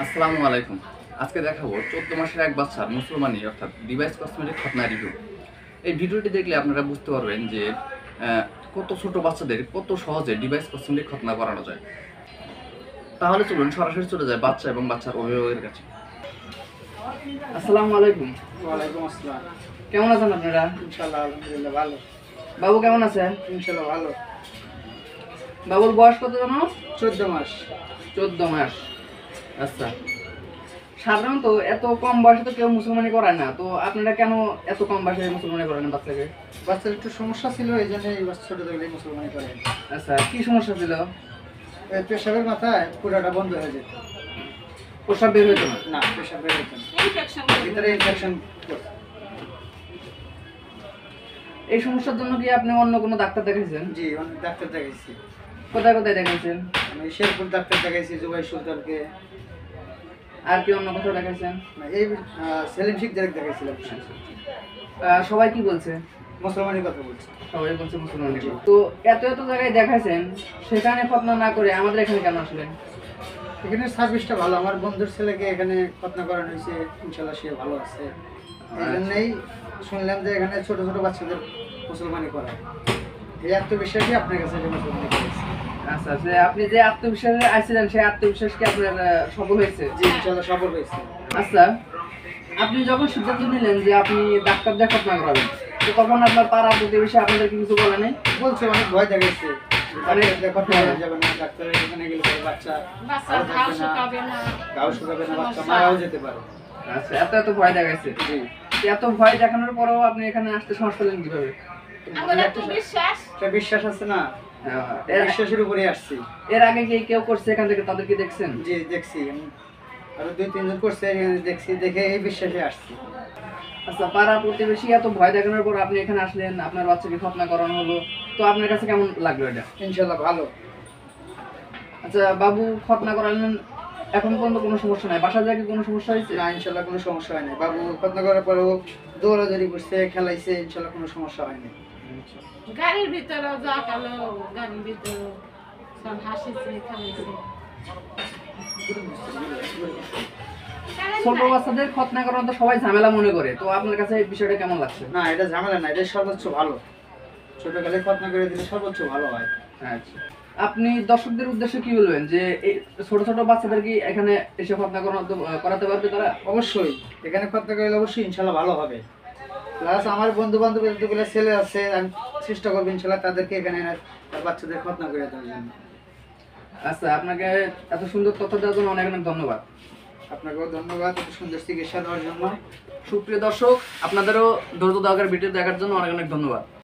আসসালামু আলাইকুম। আজকে দেখাবো 14 মাসের এক বাচ্চার মুসলমানি অর্থাৎ ডিভাইস কসমেটিক খতনা রিভিউ। এই ভিডিওটি দেখলে আপনারা বুঝতে পারবেন যে কত ছোট বাচ্চাদের কত সহজে ডিভাইস কসমেটিক খতনা করানো যায়। তাহলে চলুন সরাসরি চলে যায় বাচ্চা এবং বাচ্চার অভিভাবকের কাছে। আসসালামু আলাইকুম। ওয়ালাইকুম আসসালাম। কেমন আছেন আপনারা? ইনশাআল্লাহ আলহামদুলিল্লাহ ভালো। বাবু কেমন আছেন? ইনশাআল্লাহ ভালো। বাবুর বয়স কত জানো? 14 মাস। 14 মাস। আচ্ছা, সাধারণত এত কম বয়সে তো কেউ মুসলমানি করায় না, তো আপনারা কেন এত কম বয়সে মুসলমানি করেন বাচ্চাকে? বাচ্চার একটু সমস্যা ছিল, এই জন্য এই বাচ্চা ছোট থেকে মুসলমানি করে। আচ্ছা, কি সমস্যা ছিল? এই পেশাবের মাথায় পুরাটা বন্ধ হয়ে যেত। প্রস্রাব বের হইতো না? না, পেশাব বের হতো না, ভিতরে ইনফেকশন। এই সমস্যার জন্য কি আপনি অন্য কোনো ডাক্তার দেখাইছেন? জি, অনেক ডাক্তার দেখাইছি। কোথায় কোথায় দেখাইছেন? আমি শেরপুর ডাক্তার দেখাইছি, জুবাই সুলতানকে। আর কি অন্য কোথাও দেখাইছেন? এই সেলিম শিকদার দেখাইছিলাম। সবাই কি বলছে? মুসলমানের কথা বলছি। সবাই বলছে মুসলমান। তো এত এত জায়গায় দেখাইছেন, সেখানে খতনা না করে আমাদের এখানে কেন আসলেন? এখানে সার্ভিসটা ভালো। আমার বন্ধুর ছেলেকে এখানে খতনা করানো হয়েছে, ইনশাল্লাহ সে ভালো আছে। এই জন্যই শুনলাম যে এখানে ছোট ছোট বাচ্চাদের মুসলমানি করায়। এই আত্মবিশ্বাসই আপনার কাছে যে মুসলমানি করেছে। আচ্ছা, যে আপনি যে আত্মবিশ্বাসে আসছিলেন, সেই আত্মবিশ্বাস কি আপনার সফল হয়েছে? জি, ইনশাল্লাহ সফল হয়েছে। আচ্ছা, আপনি যখন সিদ্ধান্ত নিলেন যে আপনি ডাক্তার দিয়ে খতনা করাবেন, তো তখন আপনার পাড়া প্রতিবেশী আপনাদের কিছু বলে নাই? বলছে, অনেক ভয় দেখাইছে। খতনা করা যাবে না, ডাক্তারের এখানে গেলে পরে বাচ্চা ঘাও শুকাবে না, বাচ্চা মারাও যেতে পারে। আচ্ছা, এত এত ভয় দেখাইছে। জি, এত ভয় দেখানোর পরেও আপনি এখানে আসতে সাহস পেলেন কিভাবে? একটা বিশ্বাস আছে না, এর বিশ্বাসের উপরে আসছি। এর আগে কি কেউ করছে এখান থেকে, তাদেরকে দেখছেন? জি, দেখছি। আমি আরো 2-3 জন করছে, দেখছি, দেখে এই বিশ্বাসে আসছি। আচ্ছা, পাড়া প্রতিবেশী এত ভয় দেখানোর পর আপনি এখানে আসলেন, আপনার বাচ্চাকে খতনা করানো হলো, তো আপনার কাছে কেমন লাগলো এটা? ইনশাল্লাহ ভালো। আচ্ছা বাবু, খতনা করালেন, এখন পর্যন্ত কোনো সমস্যা নাই? বাসা যায় কি কোনো সমস্যা হয়েছে? না, ইনশাল্লাহ কোনো সমস্যা হয় নাই। বাবু খতনা করার পরেও দৌড়াদৌড়ি করছে, খেলাইছে, ইনশাল্লাহ কোনো সমস্যা হয় নাই। গাড়ির ভিতরে যা কালো, গাড়ির ভিতরে সব হাসিছে, খেলাইছে। ছোট বাচ্চাদের খতনা করানো তো সবাই ঝামেলা মনে করে, তো আপনার কাছে এই বিষয়টা কেমন লাগছে? না, এটা ঝামেলা না, এটা সর্বোচ্চ ভালো। ছোটকালে খতনা করে দিলে সর্বোচ্চ ভালো হয়। আচ্ছা, আপনি দর্শকদের উদ্দেশ্যে কি বলবেন যে এই ছোট ছোট বাচ্চাদের কি এখানে এসে খতনা করাতে পারবে তারা? অবশ্যই এখানে খতনা করলে অবশ্যই ইনশাল্লাহ ভালো হবে। প্লাস আমার বন্ধু বান্ধব যতগুলো ছেলে আছে, আমি চেষ্টা করবো ইনশাল্লাহ তাদেরকে এখানে তার বাচ্চাদের খতনা করে দেওয়ার জন্য। আচ্ছা, আপনাকে এত সুন্দর তথ্য দেওয়ার জন্য অনেক অনেক ধন্যবাদ। আপনাকেও ধন্যবাদ এত সুন্দর চিকিৎসা দেওয়ার জন্য। সুপ্রিয় দর্শক, আপনাদেরও ধৈর্য দেওয়ার ভিডিও দেখার জন্য অনেক অনেক ধন্যবাদ।